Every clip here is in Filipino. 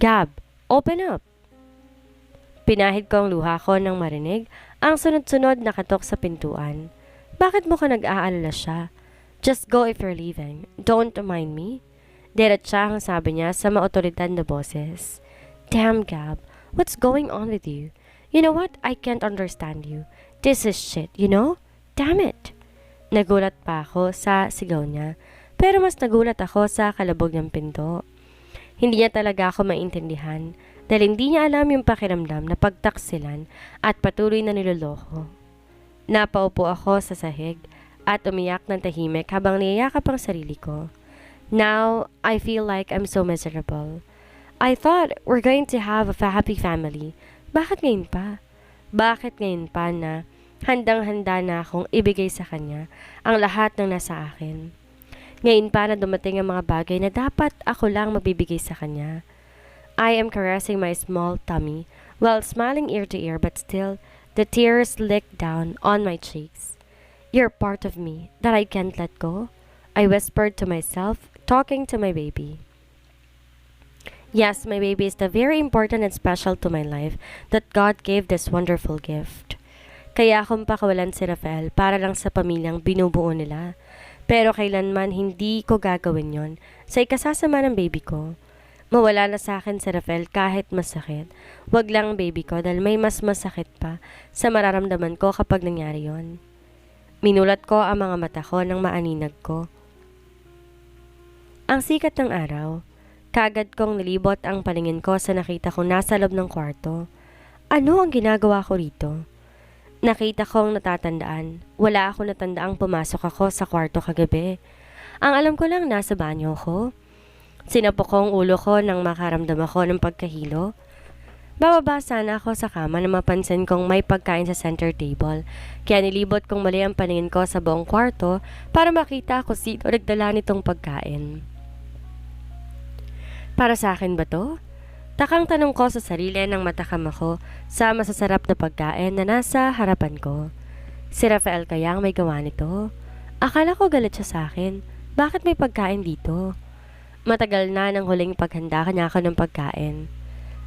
Gab, open up! Pinahid ko ang luha ko nang marinig ang sunod-sunod na katok sa pintuan. Bakit mo ka nag-aalala siya? Just go if you're leaving. Don't mind me. Diretsahang sabi niya sa maotoridad na boses. Damn, Gab. What's going on with you? You know what? I can't understand you. This is shit, you know? Damn it! Nagulat pa ako sa sigaw niya. Pero mas nagulat ako sa kalabog ng pinto. Hindi niya talaga ako maintindihan dahil hindi niya alam yung pakiramdam na pagtaksilan at patuloy na niloloko. Napaupo ako sa sahig at umiyak ng tahimik habang niyayakap ang sarili ko. Now, I feel like I'm so miserable. I thought we're going to have a happy family. Bakit ngayon pa? Bakit ngayon pa na handang-handa na akong ibigay sa kanya ang lahat ng nasa akin? Ngayon pa na dumating ang mga bagay na dapat ako lang mabibigay sa kanya. I am caressing my small tummy while smiling ear to ear, but still, the tears lick down on my cheeks. You're part of me that I can't let go, I whispered to myself, talking to my baby. Yes, my baby is the very important and special to my life that God gave this wonderful gift. Kaya akong pakawalan si Rafael para lang sa pamilyang binubuo nila. Pero kailanman hindi ko gagawin yon sa ikasasama ng baby ko. Mawala na sa akin si Rafael kahit masakit. Wag lang baby ko dahil may mas masakit pa sa mararamdaman ko kapag nangyari yon. Minulat ko ang mga mata ko nang maaninag ko. Ang sikat ng araw, kagad kong nilibot ang paningin ko sa nakita kong nasa loob ng kwarto. Ano ang ginagawa ko rito? Nakita kong natatandaan. Wala ako natandaang pumasok ako sa kwarto kagabi. Ang alam ko lang nasa banyo ko. Sinapok ko ang ulo ko nang makaramdam ako ng pagkahilo. Bababa sana ako sa kama nang mapansin kong may pagkain sa center table. Kaya nilibot kong mali ang paningin ko sa buong kwarto para makita kung sino nagdala nitong pagkain. Para sa akin ba to? Takang tanong ko sa sarili nang matakam ako sa masasarap na pagkain na nasa harapan ko. Si Rafael kaya ang may gawa nito? Akala ko galit siya sa akin. Bakit may pagkain dito? Matagal na nang huling paghanda niya ako ng pagkain.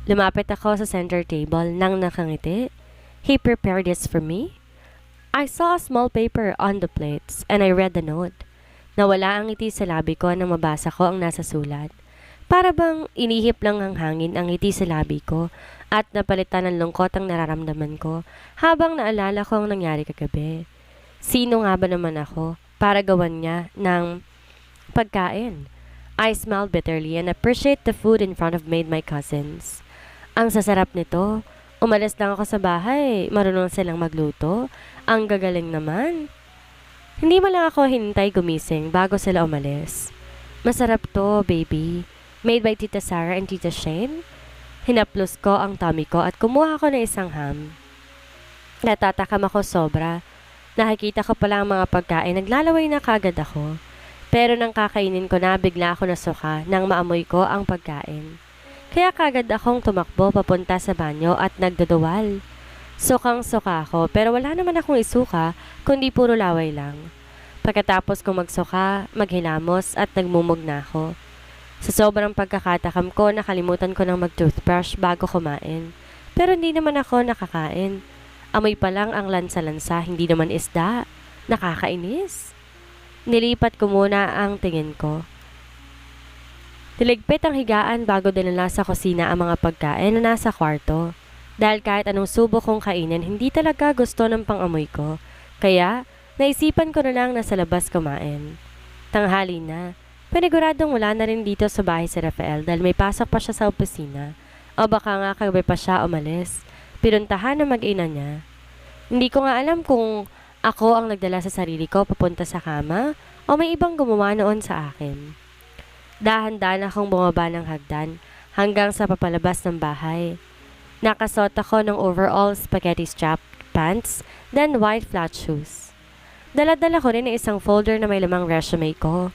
Lumapit ako sa center table nang nakangiti. He prepared this for me? I saw a small paper on the plates and I read the note. Nawala ang ngiti sa labi ko nang mabasa ko ang nasa sulat. Para bang inihip lang ang hangin ang ngiti sa labi ko at napalitan ng lungkot ang nararamdaman ko habang naalala ko ang nangyari kagabi. Sino nga ba naman ako para gawan niya ng pagkain? I smiled bitterly and appreciate the food in front of my cousins. Ang sasarap nito. Umalis lang ako sa bahay. Marunong silang magluto. Ang gagaling naman. Hindi mo lang ako hintay gumising bago sila umalis. Masarap to, baby. Made by Tita Sarah and Tita Shane. Hinaplos ko ang tummy ko at kumuha ako ng isang ham. Natatakam ako sobra. Nakikita ko pala ang mga pagkain. Naglalaway na kagad ako. Pero nang kakainin ko na, bigla ako nasuka nang maamoy ko ang pagkain. Kaya kagad akong tumakbo papunta sa banyo at nagduduwal. Sukang-suka ako pero wala naman akong isuka kundi puro laway lang. Pagkatapos kong magsuka, maghilamos at nagmumog na ako. Sa sobrang pagkakatakam ko, nakalimutan ko ng mag-toothbrush bago kumain. Pero hindi naman ako nakakain. Amoy pa lang ang lansa-lansa, hindi naman isda. Nakakainis. Nilipat ko muna ang tingin ko. Niligpit ang higaan bago dinala sa kusina ang mga pagkain na nasa kwarto. Dahil kahit anong subo kong kainin, hindi talaga gusto ng pang-amoy ko. Kaya, naisipan ko na lang na sa labas kumain. Tanghali na. Paniguradong wala na rin dito sa bahay si Rafael dahil may pasok pa siya sa opisina. O baka nga kagabi pa siya umalis. Pinuntahan ng mag-ina niya. Hindi ko nga alam kung ako ang nagdala sa sarili ko papunta sa kama o may ibang gumawa noon sa akin. Dahan-dahan akong bumaba ng hagdan hanggang sa papalabas ng bahay. Nakasuot ako ng overall spaghetti strap pants, then white flat shoes. Dala-dala ko rin isang folder na may lamang resume ko.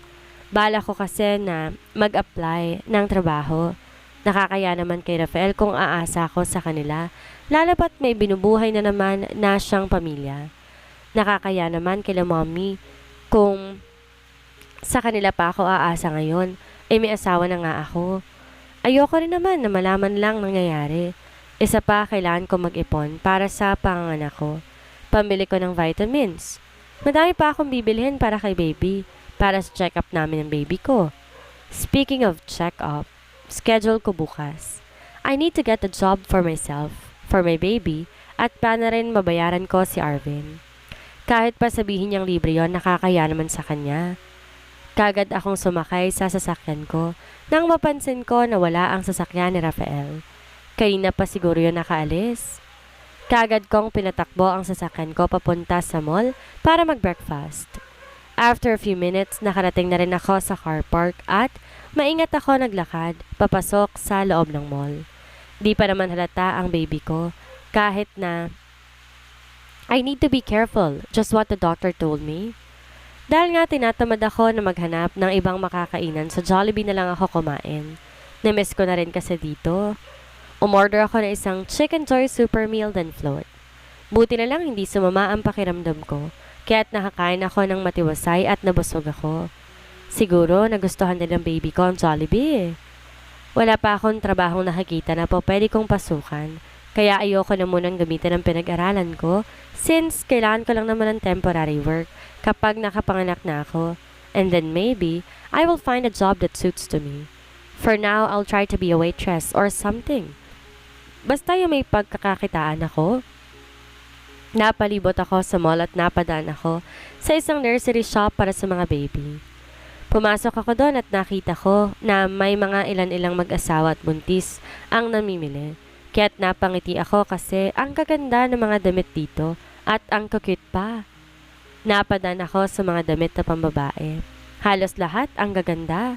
Bala ko kasi na mag-apply ng trabaho. Nakakaya naman kay Rafael kung aasa ko sa kanila, lalo pat may binubuhay na naman na siyang pamilya. Nakakaya naman kay mommy kung sa kanila pa ako aasa ngayon, may asawa na nga ako. Ayoko rin naman na malaman lang nangyayari. Isa pa, kailangan ko mag-ipon para sa panganganak ko. Pambili ko ng vitamins. Madami pa akong bibilhin para kay baby, para sa check-up namin ng baby ko. Speaking of check-up, schedule ko bukas. I need to get a job for myself, for my baby, at paano rin mabayaran ko si Arvin. Kahit pa sabihin niyang libre yon, nakakaya naman sa kanya. Kagad akong sumakay sa sasakyan ko nang mapansin ko na wala ang sasakyan ni Rafael. Kanina pa siguro yun nakaalis. Kagad kong pinatakbo ang sasakyan ko papunta sa mall para mag-breakfast. After a few minutes, nakarating na rin ako sa car park at maingat ako naglakad papasok sa loob ng mall. Di pa naman halata ang baby ko kahit na I need to be careful, just what the doctor told me. Dahil nga tinatamad ako na maghanap ng ibang makakainan, sa Jollibee na lang ako kumain. Namiss ko na rin kasi dito. Umorder ako ng isang Chicken Joy Super Meal then float. Buti na lang hindi sumama ang pakiramdam ko, kaya't nakakain ako ng matiwasay at nabusog ako. Siguro nagustuhan din ng baby ko ang Jollibee. Wala pa akong trabahong nakikita na po pwede kong pasukan, kaya ayoko na munang gamitin ang pinag-aralan ko since kailangan ko lang naman ng temporary work kapag nakapanganak na ako, and then maybe I will find a job that suits to me. For now, I'll try to be a waitress or something. Basta yung may pagkakakitaan ako. Napalibot ako sa mall at napadaan ako sa isang nursery shop para sa mga baby. Pumasok ako doon at nakita ko na may mga ilan-ilang mag-asawa at buntis ang namimili. Kaya't napangiti ako kasi ang kaganda ng mga damit dito at ang cute pa. Napadaan ako sa mga damit na pambabae. Halos lahat ang gaganda.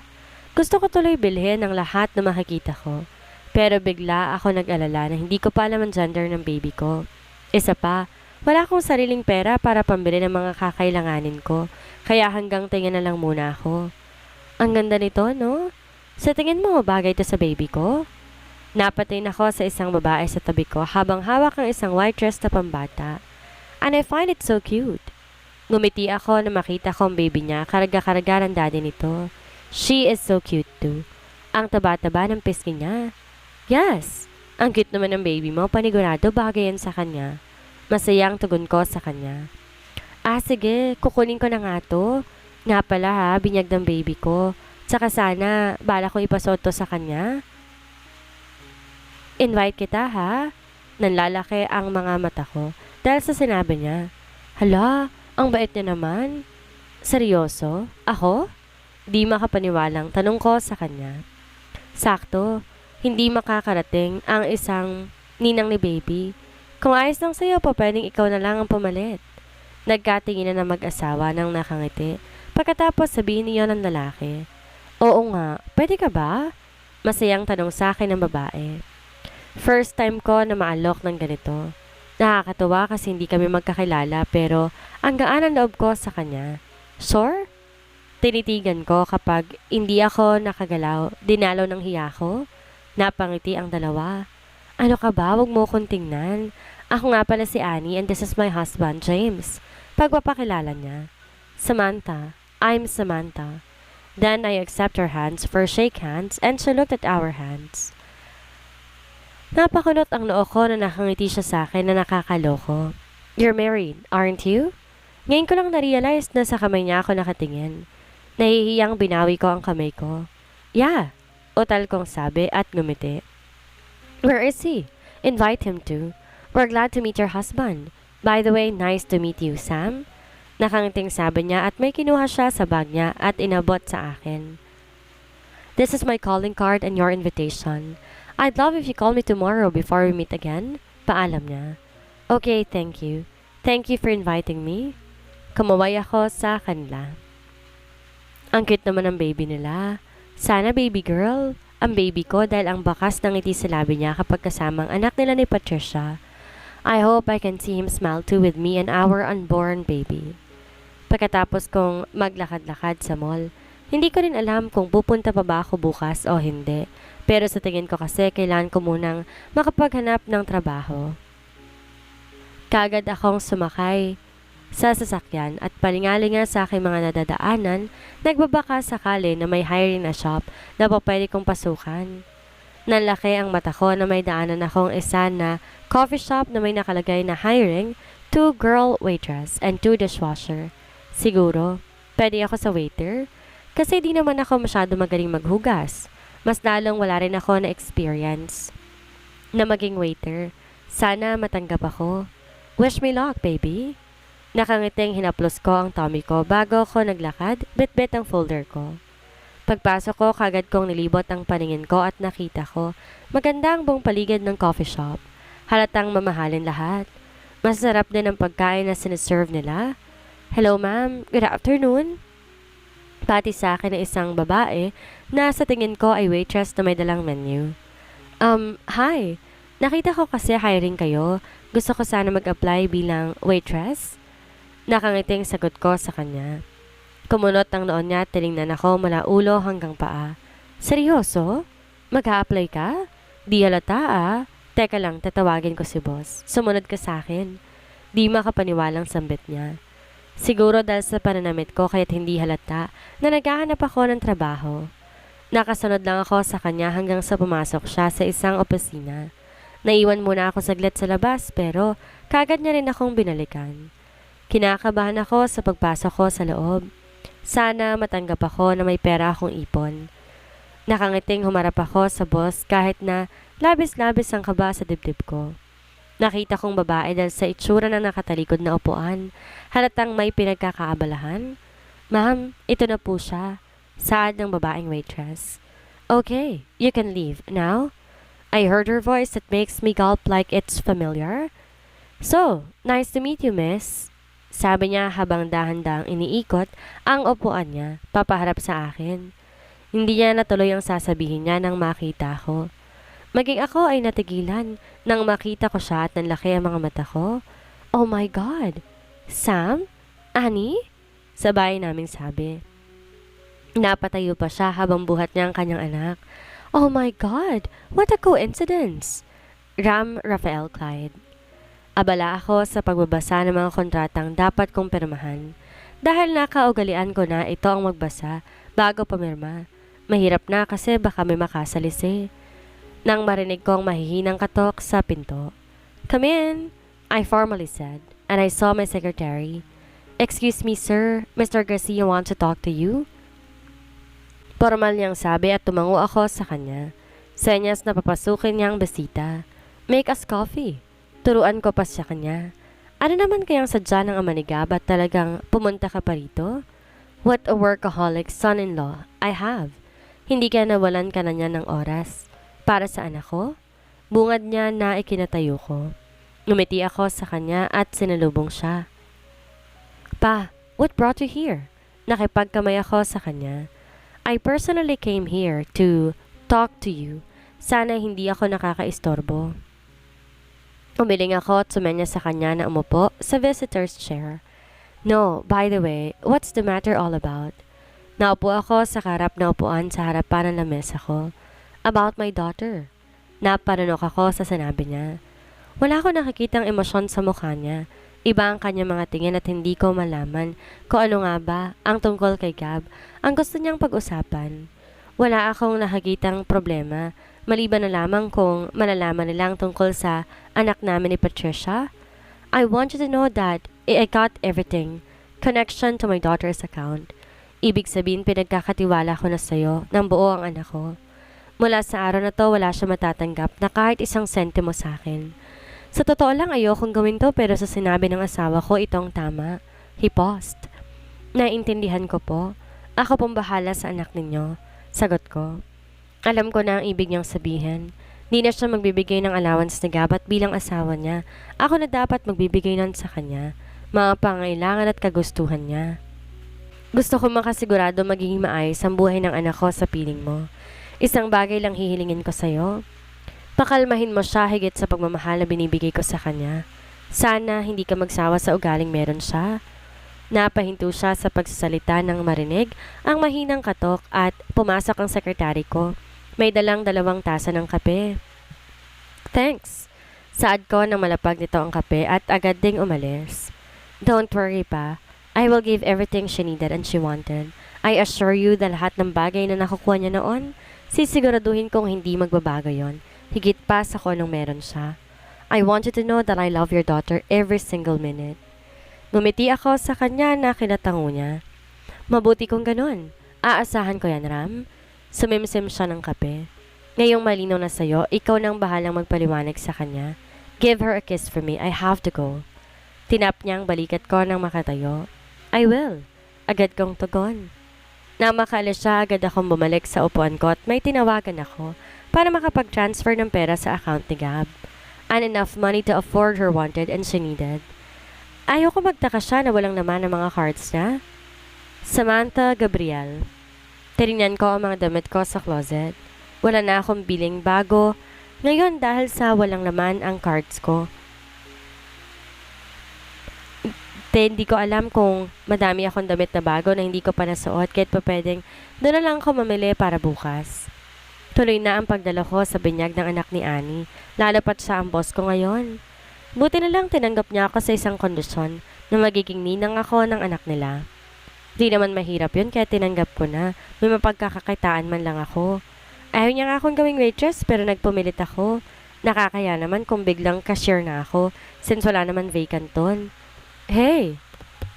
Gusto ko tuloy bilhin ang lahat na makikita ko. Pero bigla ako nag-alala na hindi ko pa alam ang gender ng baby ko. Isa pa, wala akong sariling pera para pambili ng mga kakailanganin ko. Kaya hanggang tingin na lang muna ako. Ang ganda nito, no? Sa tingin mo, bagay to sa baby ko? Napatin ako sa isang babae sa tabi ko habang hawak ang isang white dress na pambata. And I find it so cute. Ngumiti ako na makita ko ang baby niya, karga-karga ng daddy nito. She is so cute too. Ang taba-taba ng pisngi niya. Yes, ang cute naman ng baby mo, panigurado bagay yan sa kanya. Masaya ang tugon ko sa kanya. Sige, kukunin ko na nga to. Nga pala ha, binyag ng baby ko. Tsaka sana, bala kong ipasot to sa kanya. Invite kita ha. Nanlalaki ang mga mata ko dahil sa sinabi niya. Hala, ang bait niya naman. Seryoso? Ako? Di makapaniwalang tanong ko sa kanya. Sakto, hindi makakarating ang isang ninang ni baby. Kung ayos lang sa'yo pa, pwedeng ikaw na lang ang pumalit. Nagkatinginan na mag-asawa ng nakangiti. Pagkatapos sabihin niyo ng lalaki. Oo nga, pwede ka ba? Masayang tanong sa akin ng babae. First time ko na maalok ng ganito. Nakakatuwa kasi hindi kami magkakilala pero ang gaan ang loob ko sa kanya. Sure? Tinitigan ko kapag hindi ako nakagalaw, dinalaw ng hiya ko. Napangiti ang dalawa. Ano ka ba? Huwag mo kong tingnan. Ako nga pala si Annie and this is my husband, James. Pagpapakilala niya. Samantha. I'm Samantha. Then I accept her hands for shake hands and she looked at our hands. Napakunot ang noo ko na nakangiti siya sa akin na nakakaloko. You're married, aren't you? Ngayon ko lang na-realize na sa kamay niya ako nakatingin. Nahihiyang binawi ko ang kamay ko. Yeah, utal kong sabi at ngumiti. Where is he? Invite him to. We're glad to meet your husband. By the way, nice to meet you, Sam. Nakangiting sabi niya at may kinuha siya sa bag niya at inabot sa akin. This is my calling card and your invitation. I'd love if you call me tomorrow before we meet again. Paalam niya. Okay, thank you. Thank you for inviting me. Kumaway ako sa kanila. Ang cute naman ng baby nila. Sana baby girl. Ang baby ko dahil ang bakas ng ngiti sa labi niya kapag kasamang anak nila ni Patricia. I hope I can see him smile too with me and our unborn baby. Pagkatapos kong maglakad-lakad sa mall, hindi ko rin alam kung pupunta pa ba ako bukas o hindi. Pero sa tingin ko kasi kailangan ko munang makapaghanap ng trabaho. Kagad akong sumakay sa sasakyan at palingalinga sa aking mga nadadaanan, nagbabaka sakali na may hiring na shop na pwede kong pasukan. Nanlaki ang mata ko na may daanan akong isa na coffee shop na may nakalagay na hiring 2 girl waitress and 2 dishwasher. Siguro, pwede ako sa waiter? Kasi di naman ako masyado magaling maghugas. Mas lalong wala rin ako na experience na maging waiter. Sana matanggap ako. Wish me luck, baby. Nakangiting hinaplos ko ang tummy ko bago ako naglakad, bit-bit ang folder ko. Pagpasok ko, kagad kong nilibot ang paningin ko at nakita ko maganda ang buong paligid ng coffee shop. Halatang mamahalin lahat. Masarap din ang pagkain na siniserve nila. Hello ma'am, good afternoon. Pati sa akin na isang babae na sa tingin ko ay waitress na may dalang menu. Hi. Nakita ko kasi hiring kayo. Gusto ko sana mag-apply bilang waitress. Nakangiting sagot ko sa kanya. Kumunot ang noon niya at tinignan ako mula ulo hanggang paa. Seryoso? Mag-a-apply ka? Di halata ah. Teka lang, tatawagin ko si boss. Sumunod ka sa akin. Di makapaniwalang sambit niya. Siguro dahil sa pananamit ko kaya't hindi halata na naghahanap ako ng trabaho. Nakasunod lang ako sa kanya hanggang sa pumasok siya sa isang opisina. Naiwan muna ako saglit sa labas pero kagad niya rin akong binalikan. Kinakabahan ako sa pagpasok ko sa loob. Sana matanggap ako na may pera akong ipon. Nakangiting humarap ako sa boss kahit na labis-labis ang kaba sa dibdib ko. Nakita kong babae dahil sa itsura na nakatalikod na upuan. Halatang may pinagkakaabalahan. Ma'am, ito na po siya. Saad ng babaeng waitress. Okay, you can leave now. I heard her voice that makes me gulp like it's familiar. So, nice to meet you, miss. Sabi niya habang dahan-dahang iniikot ang upuan niya, papaharap sa akin. Hindi niya natuloy ang sasabihin niya nang makita ko. Maging ako ay natigilan nang makita ko siya at nanlaki ang mga mata ko. Oh my God! Sam? Annie? Sabay naming sabi. Napatayo pa siya habang buhat niya ang kanyang anak. Oh my God! What a coincidence! Ram Rafael Clyde. Abala ako sa pagbabasa ng mga kontratang dapat kong pirmahan. Dahil nakaugalian ko na ito ang magbasa bago pumirma. Mahirap na kasi baka may makasalisi. Nang marinig kong mahihinang katok sa pinto. Come in, I formally said, and I saw my secretary. Excuse me sir, Mr. Garcia wants to talk to you. Formal niyang sabi at tumango ako sa kanya. Senyas na papasukin niyang besita. Make us coffee. Turuan ko pa sa kanya. Ano naman kayang sadya ng ama ni Gab at talagang pumunta ka pa rito? What a workaholic son-in-law I have. Hindi ka nawalan ka na niya ng oras. Para sa anak ko? Bungad niya na ikinatayo ko. Ngumiti ako sa kanya at sinalubong siya. Pa, what brought you here? Nakipagkamay ako sa kanya. I personally came here to talk to you. Sana hindi ako nakakaistorbo. Umiling ako at sumenya sa kanya na umupo sa visitor's chair. No, by the way, what's the matter all about? Naupo ako sa karap na upuan sa harapan ng lamesa ko. About my daughter. Napanunok ako sa sinabi niya. Wala ko nakikitang emosyon sa mukha niya. Iba ang kanyang mga tingin at hindi ko malaman kung ano nga ba ang tungkol kay Gab ang gusto niyang pag-usapan. Wala akong nakikitang problema, maliban na lamang kung malalaman nilang tungkol sa anak namin ni Patricia. I want you to know that I got everything. Connection to my daughter's account. Ibig sabihin pinagkakatiwala ko na sa'yo ng buo ang anak ko. Mula sa araw na to, wala siya matatanggap na kahit isang sentimo sa akin. Sa totoo lang, ayokong gawin to pero sa sinabi ng asawa ko, itong tama. He paused. Naiintindihan ko po. Ako pong bahala sa anak ninyo. Sagot ko. Alam ko na ang ibig niyang sabihin. Di na siya magbibigay ng allowance na Gabat bilang asawa niya. Ako na dapat magbibigay nun sa kanya. Mga pangailangan at kagustuhan niya. Gusto ko makasigurado magiging maayos ang buhay ng anak ko sa piling mo. Isang bagay lang hihilingin ko sa'yo. Pakalmahin mo siya higit sa pagmamahal na binibigay ko sa kanya. Sana hindi ka magsawa sa ugaling meron siya. Napahinto siya sa pagsasalita nang marinig ang mahinang katok at pumasok ang sekretary ko. May dalang 2 tasa ng kape. Thanks. Saad ko nang malapag nito ang kape at agad ding umalis. Don't worry pa. I will give everything she needed and she wanted. I assure you na lahat ng bagay na nakukuha niya noon, Sisiguraduhin kong hindi magbabago yon, higit pa sa kung anong meron siya. I want you to know that I love your daughter every single minute. Ngumiti ako sa kanya na kinatango niya. Mabuti kung ganun. Aasahan ko yan, Ram. Sumimsim siya ng kape. Ngayong malinaw na sa'yo, ikaw nang bahalang magpaliwanag sa kanya. Give her a kiss for me. I have to go. Tinap niya ang balikat ko nang makatayo. I will. Agad kong tugon. Nang makaalis siya, agad akong bumalik sa upuan ko at may tinawagan ako para makapag-transfer ng pera sa account ni Gab. And enough money to afford her wanted and she needed. Ayoko magtaka siya na walang naman ang mga cards niya. Samantha Gabriel. Tinignan ko ang mga damit ko sa closet. Wala na akong biling bago. Ngayon dahil sa walang laman ang cards ko. Hindi ko alam kung madami akong damit na bago na hindi ko pa nasuot kahit pa pwedeng doon na lang ako mamili para bukas. Tuloy na ang pagdala ko sa binyag ng anak ni Annie, lalo pat siya ang boss ko ngayon. Buti na lang tinanggap niya ako sa isang kondisyon na magiging ninang ako ng anak nila. Di naman mahirap yun kaya tinanggap ko na may mapagkakakitaan man lang ako. Ayaw niya nga akong gawing waitress pero nagpumilit ako. Nakakaya naman kung biglang cashier na ako since wala naman vacant ton. Hey!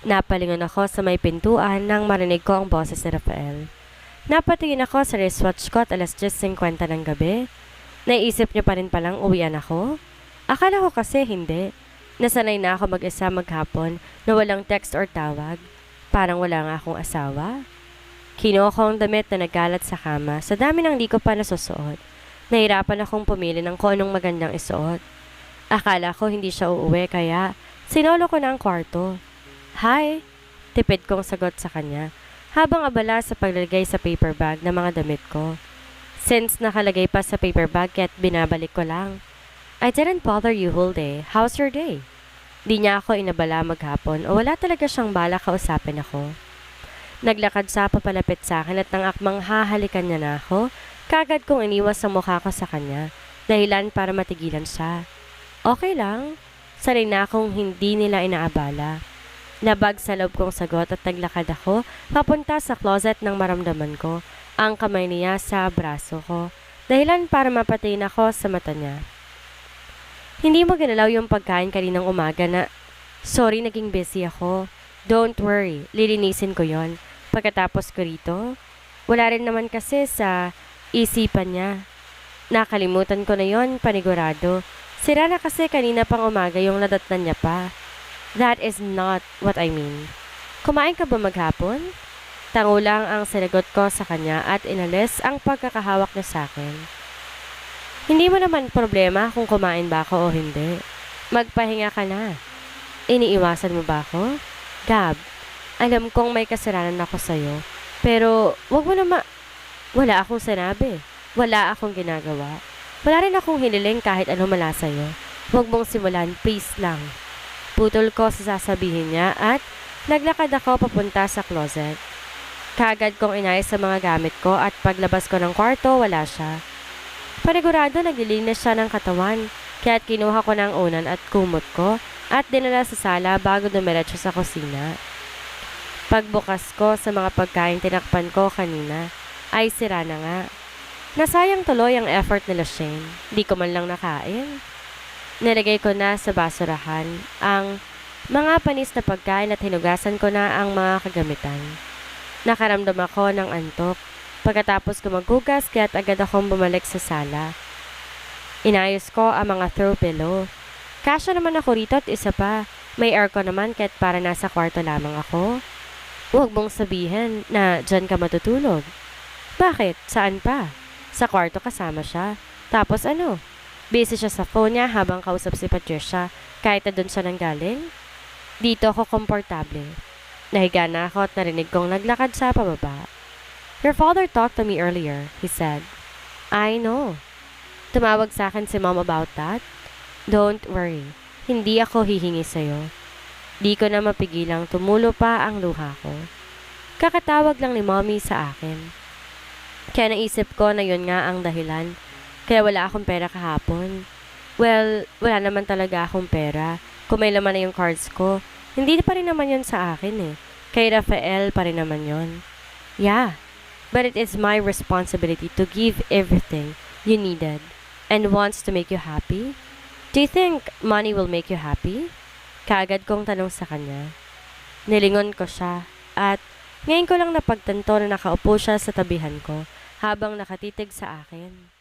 Napalingon ako sa may pintuan nang marinig ko ang boses ni Rafael. Napatingin ako sa wristwatch ko at alas 10:50 ng gabi. Naisip niya pa rin palang uwian ako? Akala ko kasi hindi. Nasanay na ako mag-isa maghapon na walang text or tawag. Parang wala nga akong asawa. Kinuha ko ang damit na nagkalat sa kama sa dami ng di ko pa nasusuot. Nahirapan akong pumili ng kung anong magandang isuot. Akala ko hindi siya uuwi kaya sinolo ko na ang kwarto. Hi! Tipid kong sagot sa kanya habang abala sa paglalagay sa paper bag ng mga damit ko. Since nakalagay pa sa paper bag kaya't binabalik ko lang. I didn't bother you whole day. How's your day? Di niya ako inabala maghapon o wala talaga siyang bala kausapin ako. Naglakad siya papalapit sa akin at nang akmang hahalikan niya na ako, kagad kong iniwas sa mukha ko sa kanya, dahilan para matigilan siya. Okay lang. Sanay na akong hindi nila inaabala. Labag sa loob kong sagot at naglakad ako papunta sa closet nang maramdaman ko ang kamay niya sa braso ko, dahilan para mapatayin ako sa mata niya. Hindi mo ginalaw yung pagkain kaninang umaga na, sorry naging busy ako. Don't worry, lilinisin ko yon. Pagkatapos ko rito, wala rin naman kasi sa isipan niya. Nakalimutan ko na yon, panigurado. Sira na kasi kanina pang umaga yung nadatnan niya pa. That is not what I mean. Kumain ka ba maghapon? Tango lang ang sinagot ko sa kanya at inalis ang pagkakahawak niya sa akin. Hindi mo naman problema kung kumain ba ako o hindi. Magpahinga ka na. Iniiwasan mo ba ako? Gab, alam kong may kasalanan ako sa'yo. Pero wag mo naman. Wala akong sinabi. Wala akong ginagawa. Wala rin akong hiniling kahit ano mula sa'yo. Huwag mong simulan, please lang. Putol ko sa sasabihin niya at naglakad ako papunta sa closet. Kaagad kong inayos sa mga gamit ko at paglabas ko ng kwarto, wala siya. Panigurado naglilinis siya ng katawan, kaya't kinuha ko ng unan at kumot ko at dinala sa sala bago dumiretso sa kusina. Pagbukas ko sa mga pagkain tinakpan ko kanina, ay sira na nga. Nasayang tuloy ang effort nila Shane. Di ko man lang nakain. Nilagay ko na sa basurahan ang mga panis na pagkain at hinugasan ko na ang mga kagamitan. Nakaramdam ako ng antok. Pagkatapos ko maghugas kaya't agad akong bumalik sa sala. Inayos ko ang mga throw pillow. Kasya naman ako rito at isa pa. May aircon naman kaya't para nasa kwarto lamang ako. Huwag mong sabihin na dyan ka matutulog. Bakit? Saan pa? Sa kwarto kasama siya. Tapos ano? Busy siya sa phone niya habang kausap si Patricia kahit na doon siya nanggaling. Dito ako komportable. Nahiga na ako at narinig kong naglakad sa pababa. Your father talked to me earlier, he said. I know. Tumawag sa akin si mom about that. Don't worry. Hindi ako hihingi sa'yo. Di ko na mapigilang tumulo pa ang luha ko. Kakatawag lang ni mommy sa akin. Kaya naisip ko na yun nga ang dahilan. Kaya wala akong pera kahapon. Well, wala naman talaga akong pera. Kung may laman na yung cards ko, hindi pa rin naman yun sa akin eh. Kay Rafael pa rin naman yun. Yeah, but it is my responsibility to give everything you needed and wants to make you happy. Do you think money will make you happy? Kaagad kong tanong sa kanya. Nilingon ko siya at ngayon ko lang napagtanto na nakaupo siya sa tabihan ko habang nakatitig sa akin.